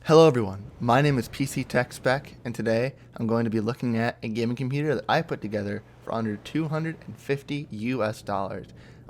Hello everyone, my name is PC Tech Spec, and today I'm going to be looking at a gaming computer that I put together for under $250 US.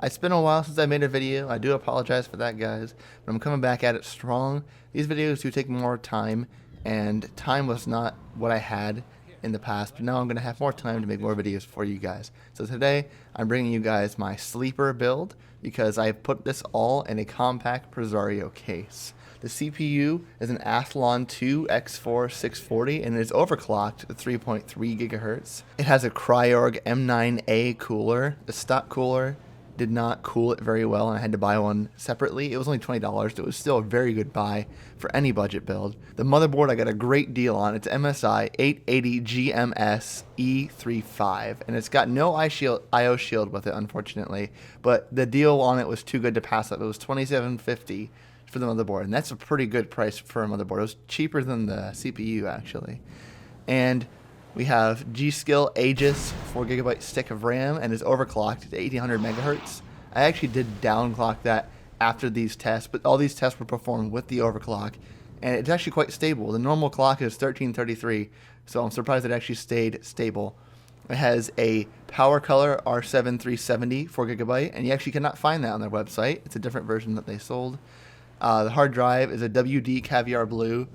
It's been a while since I made a video. I do apologize for that, guys, but I'm coming back at it strong. These videos do take more time, and time was not what I had in the past, but now I'm going to have more time to make more videos for you guys. So today I'm bringing you guys my sleeper build because I put this all in a Compaq Presario case. The CPU is an Athlon II X4 640 and it is overclocked to 3.3 gigahertz. It has a Cryorig M9a cooler. The stock cooler did not cool it very well and I had to buy one separately. It was only $20, so it was still a very good buy for any budget build. The motherboard I got a great deal on. It's MSI 880 GMS E35 and it's got no IO shield with it, unfortunately, but the deal on it was too good to pass up. It was $27.50 for the motherboard, and that's a pretty good price for a motherboard. It was cheaper than the CPU actually. And we have G.SKILL AEGIS 4GB stick of RAM and is overclocked to 1800 megahertz. I actually did downclock that after these tests, but all these tests were performed with the overclock, and it's actually quite stable. The normal clock is 1333, so I'm surprised it actually stayed stable. It has a PowerColor R7 370 4GB, and you actually cannot find that on their website. It's a different version that they sold. The hard drive is a WD Caviar Blue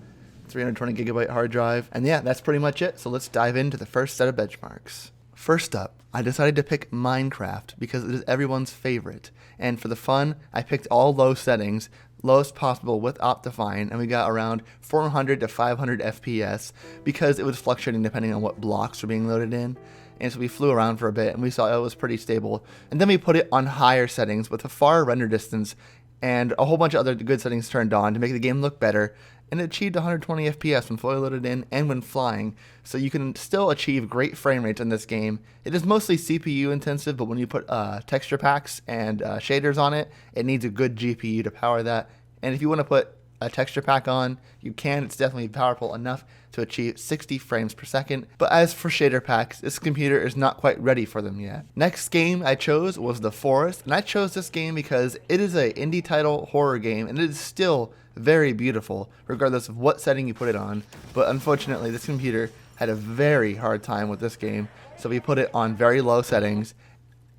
320 gigabyte hard drive. And yeah, that's pretty much it. So let's dive into the first set of benchmarks. First up, I decided to pick Minecraft because it is everyone's favorite. And for the fun, I picked all low settings, lowest possible with Optifine, and we got around 400 to 500 FPS because it was fluctuating depending on what blocks were being loaded in. And so we flew around for a bit and we saw it was pretty stable. And then we put it on higher settings with a far render distance and a whole bunch of other good settings turned on to make the game look better, and it achieved 120 FPS when fully loaded in and when flying, so you can still achieve great frame rates in this game. It is mostly CPU intensive, but when you put texture packs and shaders on it, it needs a good GPU to power that, and if you want to put a texture pack on, you can. It's definitely powerful enough to achieve 60 frames per second. But as for shader packs, this computer is not quite ready for them yet. Next game I chose was The Forest, and I chose this game because it is an indie title horror game, and it is still very beautiful, regardless of what setting you put it on. But unfortunately, this computer had a very hard time with this game, so we put it on very low settings.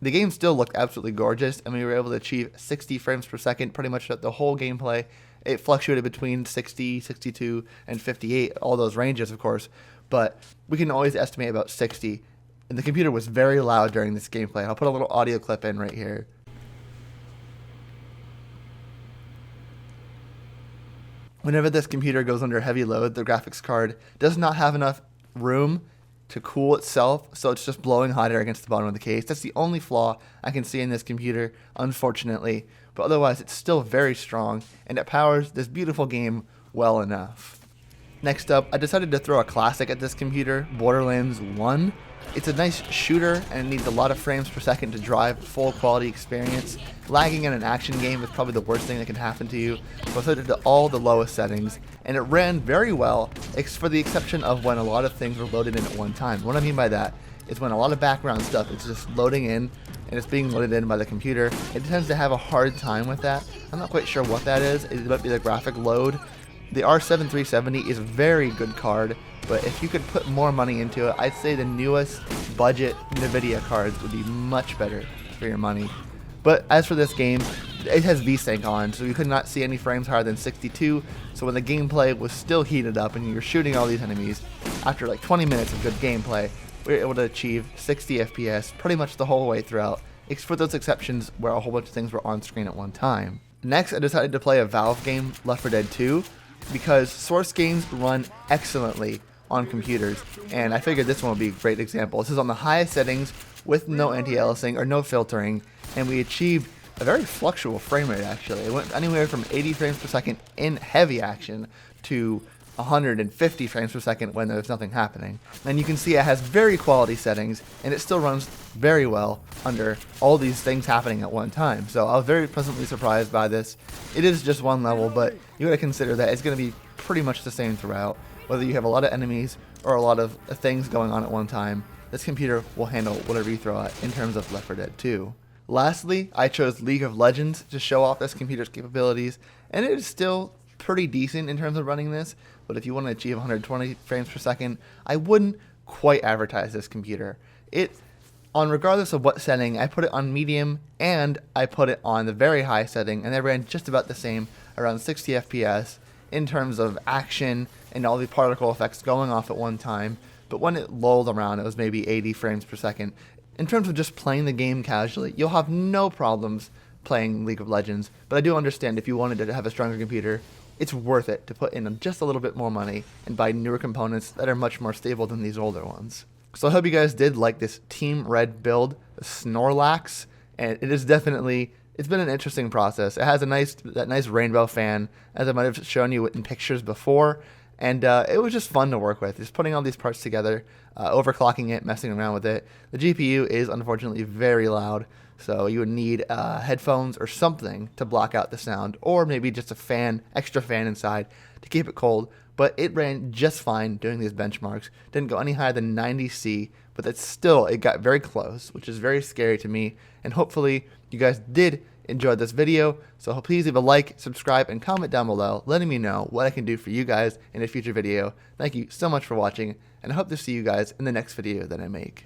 The game still looked absolutely gorgeous, and we were able to achieve 60 frames per second pretty much the whole gameplay. It fluctuated between 60, 62, and 58, all those ranges, of course, but we can always estimate about 60. And the computer was very loud during this gameplay. I'll put a little audio clip in right here. Whenever this computer goes under heavy load, the graphics card does not have enough room to cool itself, so it's just blowing hot air against the bottom of the case. That's the only flaw I can see in this computer, unfortunately, but otherwise it's still very strong, and it powers this beautiful game well enough. Next up, I decided to throw a classic at this computer, Borderlands 1. It's a nice shooter, and it needs a lot of frames per second to drive full quality experience. Lagging in an action game is probably the worst thing that can happen to you, so I set it to all the lowest settings, and it ran very well, for the exception of when a lot of things were loaded in at one time. What I mean by that is when a lot of background stuff is just loading in, and it's being loaded in by the computer, it tends to have a hard time with that. I'm not quite sure what that is. It might be the graphic load. The R7 370 is a very good card, but if you could put more money into it, I'd say the newest budget NVIDIA cards would be much better for your money. But as for this game, it has VSync on, so you could not see any frames higher than 62, so when the gameplay was still heated up and you were shooting all these enemies, after like 20 minutes of good gameplay, we were able to achieve 60 FPS pretty much the whole way throughout, for those exceptions where a whole bunch of things were on screen at one time. Next, I decided to play a Valve game, Left 4 Dead 2, because Source games run excellently on computers, and I figured this one would be a great example. This is on the highest settings with no anti-aliasing or no filtering, and we achieved a very fluctual frame rate actually. It went anywhere from 80 frames per second in heavy action to 150 frames per second when there's nothing happening. And you can see it has very quality settings, and it still runs very well under all these things happening at one time. So I was very pleasantly surprised by this. It is just one level, but you gotta consider that it's gonna be pretty much the same throughout. Whether you have a lot of enemies or a lot of things going on at one time, this computer will handle whatever you throw at in terms of Left 4 Dead 2. Lastly, I chose League of Legends to show off this computer's capabilities, and it is still pretty decent in terms of running this, but if you want to achieve 120 frames per second, I wouldn't quite advertise this computer. Regardless of what setting, I put it on medium and I put it on the very high setting, and they ran just about the same, around 60 FPS in terms of action and all the particle effects going off at one time. But when it lulled around, it was maybe 80 frames per second. In terms of just playing the game casually, you'll have no problems playing League of Legends, but I do understand if you wanted to have a stronger computer, it's worth it to put in just a little bit more money and buy newer components that are much more stable than these older ones. So I hope you guys did like this Team Red build, the Snorlax, and it's been an interesting process. It has that nice rainbow fan, as I might have shown you in pictures before, and it was just fun to work with, just putting all these parts together, overclocking it, messing around with it. The GPU is unfortunately very loud, so you would need headphones or something to block out the sound, or maybe just a extra fan inside to keep it cold. But it ran just fine doing these benchmarks. Didn't go any higher than 90C, but it got very close, which is very scary to me. And hopefully you guys did enjoy this video. So please leave a like, subscribe, and comment down below, letting me know what I can do for you guys in a future video. Thank you so much for watching, and I hope to see you guys in the next video that I make.